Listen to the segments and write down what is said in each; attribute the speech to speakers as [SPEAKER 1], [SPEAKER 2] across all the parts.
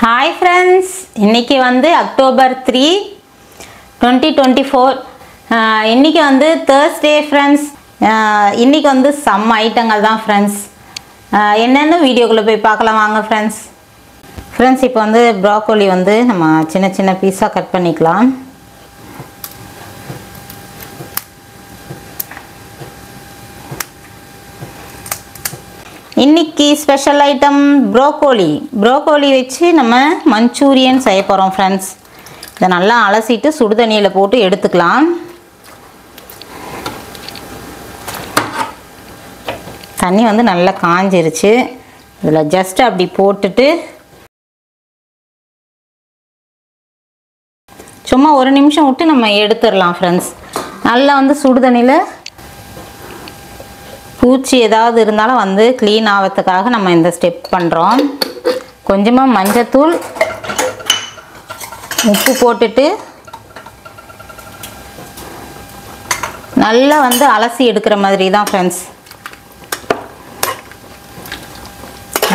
[SPEAKER 1] Hi friends, இன்னைக்கு வந்து October 3, 2024 இன்னைக்கு வந்து Thursday friends. இன்னைக்கு வந்து some ஐட்டங்கள் தான் friends. என்னென்ன வீடியோக்குள்ள போய் பார்க்கலாம் வாங்க friends. Friends இப்போ வந்து broccoli வந்து நம்ம சின்ன சின்ன பீஸா கட் பண்ணிக்கலாம். இன்னைக்கு ஸ்பெஷல் ஐட்டம் ப்ரோக்கோலி வச்சு நம்ம மஞ்சூரியன் செய்ய போகிறோம் ஃப்ரெண்ட்ஸ். இதை நல்லா அலசிட்டு சுடு தண்ணியில் போட்டு எடுத்துக்கலாம். தண்ணி வந்து நல்லா காஞ்சிருச்சு. இதில் ஜஸ்ட் அப்படி போட்டுட்டு சும்மா ஒரு நிமிஷம் விட்டு நம்ம எடுத்துடலாம் ஃப்ரெண்ட்ஸ். நல்லா வந்து சுடு தண்ணியில் பூச்சி ஏதாவது இருந்தாலும் வந்து க்ளீன் ஆகிறதுக்காக நம்ம இந்த ஸ்டெப் பண்ணுறோம். கொஞ்சமாக மஞ்சத்தூள் உப்பு போட்டுட்டு நல்லா வந்து அலசி எடுக்கிற மாதிரி தான் ஃப்ரெண்ட்ஸ்.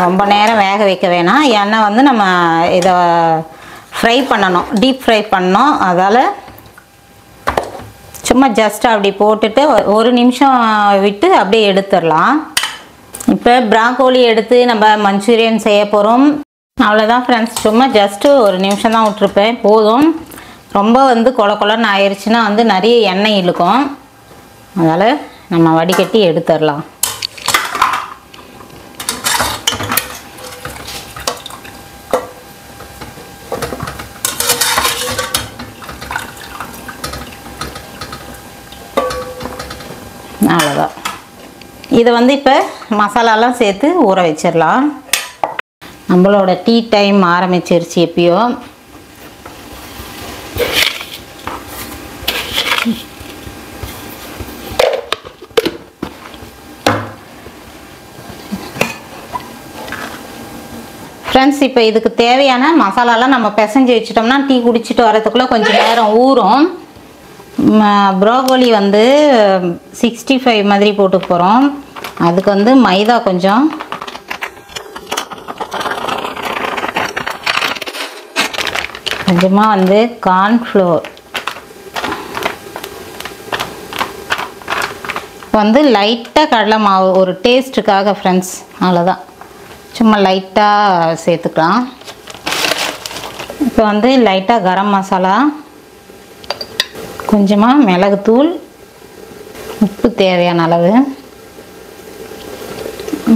[SPEAKER 1] ரொம்ப நேரம் வேக வைக்க வேணாம், ஏன்னா வந்து நம்ம இதை ஃப்ரை பண்ணணும், டீப் ஃப்ரை பண்ணணும். அதால் சும்மா ஜஸ்ட் அப்படி போட்டுட்டு ஒரு நிமிஷம் விட்டு அப்படியே எடுத்துடலாம். இப்போ ப்ராக்கோலி எடுத்து நம்ம மஞ்சூரியன் செய்ய போகிறோம். அவ்வளோதான் ஃப்ரெண்ட்ஸ், சும்மா ஜஸ்ட்டு ஒரு நிமிஷம் தான் விட்டுருப்பேன் போதும். ரொம்ப வந்து கொலன்னு ஆயிடுச்சுன்னா வந்து நிறைய எண்ணெய் இழுக்கும். அதனால் நம்ம வடிகட்டி எடுத்துடலாம். அவ்வளோதான். இதை வந்து இப்போ மசாலாலாம் சேர்த்து ஊற வச்சிடலாம். நம்மளோட டீ டைம் ஆரம்பிச்சிருச்சு. எப்பயோ ஃப்ரெண்ட்ஸ், இப்போ இதுக்கு தேவையான மசாலாலாம் நம்ம பிசைஞ்சு வச்சிட்டோம்னா டீ குடிச்சிட்டு வரதுக்குள்ளே கொஞ்சம் நேரம் ஊறும். ப்ரோக்கோலி வந்து 65 மாதிரி போட்டு போகிறோம். அதுக்கு வந்து மைதா கொஞ்சம், கொஞ்சமாக வந்து கார்ன்ஃப்ளோர், வந்து லைட்டாக கடலை மாவு ஒரு டேஸ்ட்டுக்காக ஃப்ரெண்ட்ஸ். அவ்வளோதான், சும்மா லைட்டாக சேர்த்துக்கலாம். இப்போ வந்து லைட்டாக கரம் மசாலா, கொஞ்சமாக மிளகுத்தூள், உப்பு தேவையான அளவு,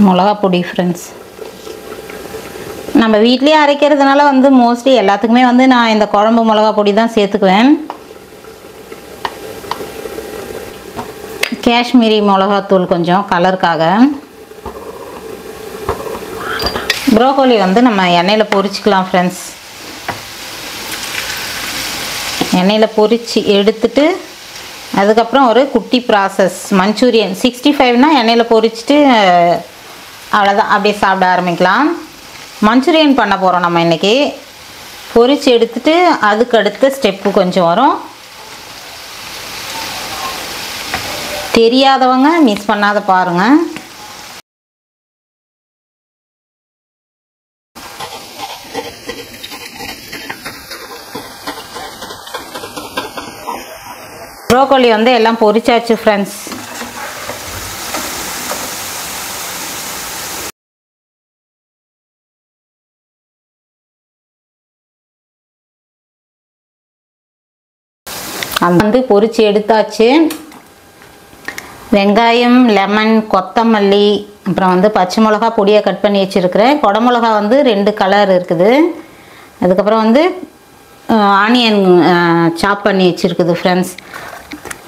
[SPEAKER 1] மிளகா பொடி ஃப்ரெண்ட்ஸ். நம்ம வீட்லேயே அரைக்கிறதுனால வந்து மோஸ்ட்லி எல்லாத்துக்குமே வந்து நான் இந்த குழம்பு மிளகா பொடி தான் சேர்த்துக்குவேன். காஷ்மீரி மிளகாத்தூள் கொஞ்சம் கலருக்காக. ப்ரோக்கோலி வந்து நம்ம எண்ணெயில் பொரிச்சிக்கலாம் ஃப்ரெண்ட்ஸ். எண்ணெயில் பொரித்து எடுத்துட்டு அதுக்கப்புறம் ஒரு குட்டி ப்ராசஸ் மஞ்சூரியன் 65னா எண்ணெயில் பொரிச்சிட்டு அவ்வளோதான், அப்படியே சாப்பிட ஆரம்பிக்கலாம். மஞ்சூரியன் பண்ண போகிறோம் நம்ம இன்றைக்கி. பொரித்து எடுத்துட்டு அதுக்கு அடுத்த ஸ்டெப்பு கொஞ்சம் வரும். தெரியாதவங்க மிஸ் பண்ணாத பாருங்கள். ப்ரோக்கோலி வந்து எல்லாம் பொரிச்சாச்சு ஃப்ரெண்ட்ஸ். அது வந்து பொரிச்சு எடுத்தாச்சு. வெங்காயம், லெமன், கொத்தமல்லி, அப்புறம் வந்து பச்சை மிளகா பொடியாக கட் பண்ணி வச்சுருக்கிறேன். குடமிளகா வந்து 2 கலர் இருக்குது. அதுக்கப்புறம் வந்து ஆனியன் சாப் பண்ணி வச்சுருக்குது ஃப்ரெண்ட்ஸ்.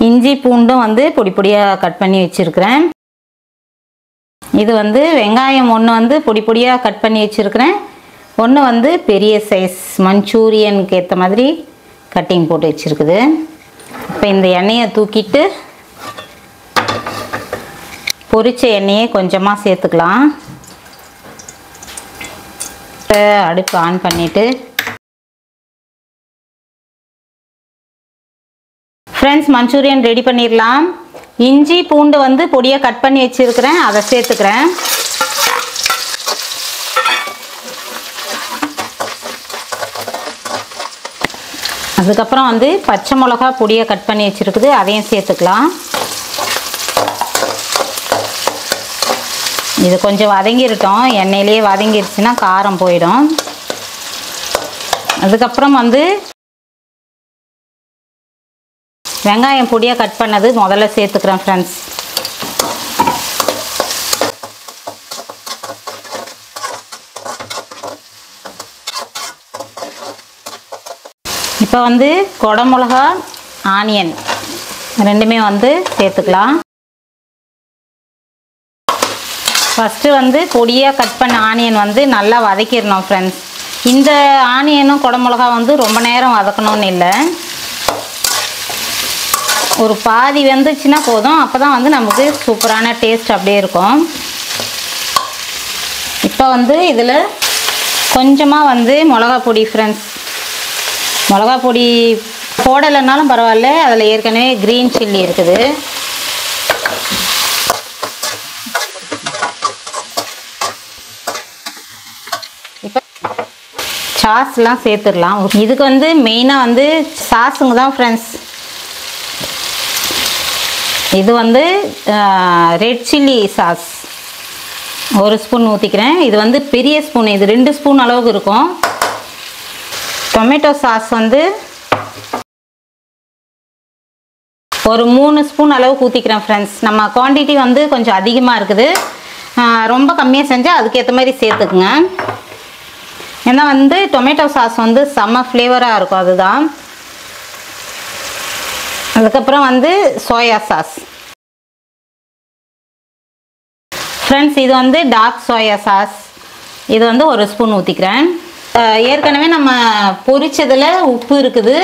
[SPEAKER 1] இஞ்சி பூண்டும் வந்து பொடி பொடியாக கட் பண்ணி வச்சுருக்கிறேன். இது வந்து வெங்காயம் ஒன்று வந்து பொடி பொடியாக கட் பண்ணி வச்சுருக்கிறேன். ஒன்று வந்து பெரிய சைஸ் மஞ்சூரியனுக்கு ஏற்ற மாதிரி கட்டிங் போட்டு வச்சுருக்குது. இப்போ இந்த எண்ணெயை தூக்கிட்டு பொரிச்ச எண்ணெயை கொஞ்சமாக சேர்த்துக்கலாம். அடுப்பு ஆன் பண்ணிவிட்டு ஃப்ரெண்ட்ஸ் மஞ்சூரியன் ரெடி பண்ணிடலாம். இஞ்சி பூண்டு வந்து பொடியாக கட் பண்ணி வச்சுருக்கிறேன், அதை சேர்த்துக்கிறேன். அதுக்கப்புறம் வந்து பச்சை மிளகா பொடியை கட் பண்ணி வச்சுருக்குது, அதையும் சேர்த்துக்கலாம். இது கொஞ்சம் வதங்கிருட்டோம், எண்ணெயிலேயே வதங்கிருச்சுன்னா காரம் போயிடும். அதுக்கப்புறம் வந்து வெங்காயம் பொடியாக கட் பண்ணது முதல்ல சேர்த்துக்கிறேன் ஃப்ரெண்ட்ஸ். இப்போ வந்து குடமிளகா ஆனியன் ரெண்டுமே வந்து சேர்த்துக்கலாம். ஃபஸ்ட்டு வந்து பொடியாக கட் பண்ண ஆனியன் வந்து நல்லா வதக்கிடணும் ஃப்ரெண்ட்ஸ். இந்த ஆனியனும் குடமிளகா வந்து ரொம்ப நேரம் வதக்கணும்னு இல்லை, ஒரு பாதி வெந்துச்சுன்னா போதும். அப்போ தான் வந்து நமக்கு சூப்பரான டேஸ்ட் அப்படியே இருக்கும். இப்போ வந்து இதில் கொஞ்சமாக வந்து மிளகா பொடி ஃப்ரெண்ட்ஸ். மிளகா பொடி போடலைன்னாலும் பரவாயில்ல, அதில் ஏற்கனவே க்ரீன் சில்லி இருக்குது. இப்போ சாஸ்லாம் சேர்த்துடலாம். இதுக்கு வந்து மெயினாக வந்து சாஸுங்க தான் ஃப்ரெண்ட்ஸ். இது வந்து ரெட் சில்லி சாஸ் 1 ஸ்பூன் ஊற்றிக்கிறேன். இது வந்து பெரிய ஸ்பூன், இது 2 ஸ்பூன் அளவுக்கு இருக்கும். டொமேட்டோ சாஸ் வந்து ஒரு 3 ஸ்பூன் அளவுக்கு ஊற்றிக்கிறேன் ஃப்ரெண்ட்ஸ். நம்ம குவான்டிட்டி வந்து கொஞ்சம் அதிகமாக இருக்குது, ரொம்ப கம்மியாக செஞ்சால் அதுக்கேற்ற மாதிரி சேர்த்துக்குங்க. ஏன்னா வந்து டொமேட்டோ சாஸ் வந்து செம்ம ஃப்ளேவராக இருக்கும், அதுதான். அதுக்கப்புறம் வந்து சோயா சாஸ் ஃப்ரெண்ட்ஸ். இது வந்து டார்க் சோயா சாஸ், இது வந்து 1 ஸ்பூன் ஊற்றிக்கிறேன். ஏற்கனவே நம்ம பொரிச்சதில் உப்பு இருக்குது,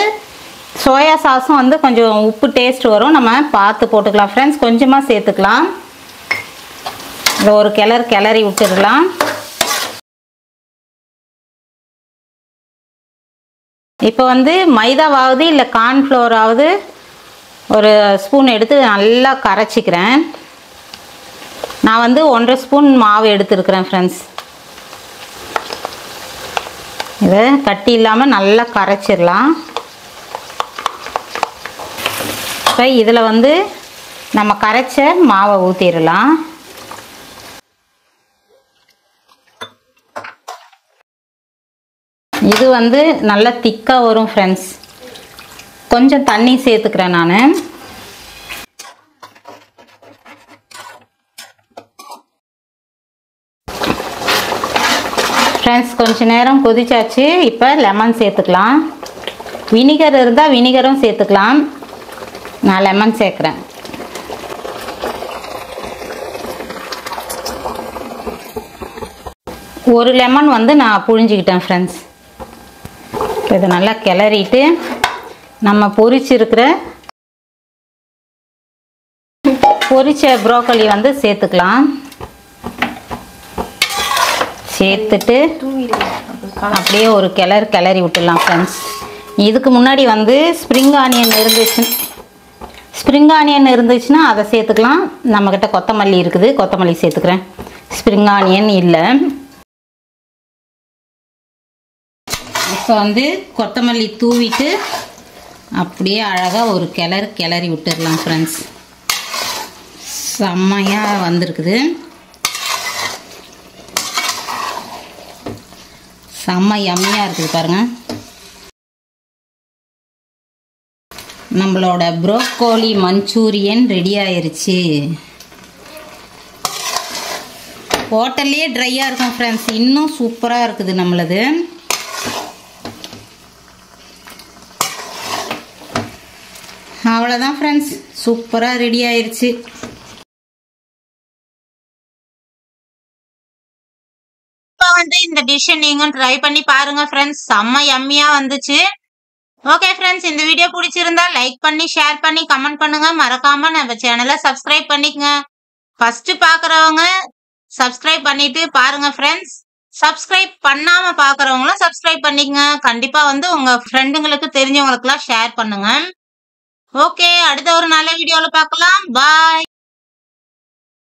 [SPEAKER 1] சோயா சாஸும் வந்து கொஞ்சம் உப்பு டேஸ்ட் வரும், நம்ம பார்த்து போட்டுக்கலாம் ஃப்ரெண்ட்ஸ். கொஞ்சமாக சேர்த்துக்கலாம். இதை ஒரு கிளறி விட்டுடலாம். இப்போ வந்து மைதாவாவது இல்லை கார்ன்ஃப்ளவராவது ஒரு ஸ்பூன் எடுத்து நல்லா கரைச்சிக்கிறேன். நான் வந்து 1.5 ஸ்பூன் மாவு எடுத்துருக்கிறேன் ஃப்ரெண்ட்ஸ். இதை கட்டி இல்லாமல் நல்லா கரைச்சிடலாம். இப்போ இதில் வந்து நம்ம கரைச்ச மாவை ஊற்றிடலாம். இது வந்து நல்லா திக்காக வரும் ஃப்ரெண்ட்ஸ். கொஞ்சம் தண்ணி சேர்த்துக்கிறேன் நான். ஃப்ரெண்ட்ஸ் கொஞ்ச நேரம் கொதிச்சாச்சு. இப்போ லெமன் சேர்த்துக்கலாம். வினிகர் இருந்தால் வினிகரும் சேர்த்துக்கலாம், நான் லெமன் சேர்க்குறேன். ஒரு லெமன் வந்து நான் புழிஞ்சிக்கிட்டேன் ஃப்ரெண்ட்ஸ். இப்போ இதை நல்லா கிளறிட்டு நம்ம பொரிச்ச ப்ரோக்கோலி வந்து சேர்த்துக்கலாம். சேர்த்துட்டு அப்படியே ஒரு கிளறி விட்டுடலாம் ஃப்ரெண்ட்ஸ். இதுக்கு முன்னாடி வந்து ஸ்ப்ரிங் ஆனியன் இருந்துச்சுன்னா அதை சேர்த்துக்கலாம். நம்மக்கிட்ட கொத்தமல்லி இருக்குது, கொத்தமல்லி சேர்த்துக்கிறேன். ஸ்ப்ரிங் ஆனியன் இல்லை. இப்போ வந்து கொத்தமல்லி தூவிட்டு அப்படியே அழகாக ஒரு கிளறி விட்டுடலாம் ஃப்ரெண்ட்ஸ். செம்மையாக வந்திருக்குது, செம்ம யம்மியாக இருக்குது பாருங்கள். நம்மளோட ப்ரோக்கோலி மஞ்சூரியன் ரெடி ஆயிருச்சு. ஹோட்டல்லே ட்ரையாக இருக்கும் ஃப்ரெண்ட்ஸ், இன்னும் சூப்பராக இருக்குது நம்மளது. அவ்வளோதான் ஃப்ரெண்ட்ஸ், சூப்பராக ரெடி ஆயிருச்சு. இப்போ வந்து இந்த டிஷ்ஷை நீங்கள் ட்ரை பண்ணி பாருங்க ஃப்ரெண்ட்ஸ், செம்ம யம்மியாக வந்துச்சு. ஓகே ஃப்ரெண்ட்ஸ், இந்த வீடியோ பிடிச்சிருந்தா லைக் பண்ணி ஷேர் பண்ணி கமெண்ட் பண்ணுங்க. மறக்காம நம்ம சேனலை சப்ஸ்கிரைப் பண்ணிக்கங்க. ஃபர்ஸ்ட் பார்க்குறவங்க சப்ஸ்கிரைப் பண்ணிட்டு பாருங்க ஃப்ரெண்ட்ஸ். சப்ஸ்கிரைப் பண்ணாம பார்க்குறவங்களும் சப்ஸ்கிரைப் பண்ணிக்கங்க. கண்டிப்பா வந்து உங்க ஃப்ரெண்டுங்களுக்கு தெரிஞ்சவங்களுக்குலாம் ஷேர் பண்ணுங்க. ஓகே, அடுத்த ஒரு நல்ல வீடியோவில் பார்க்கலாம். பாய்.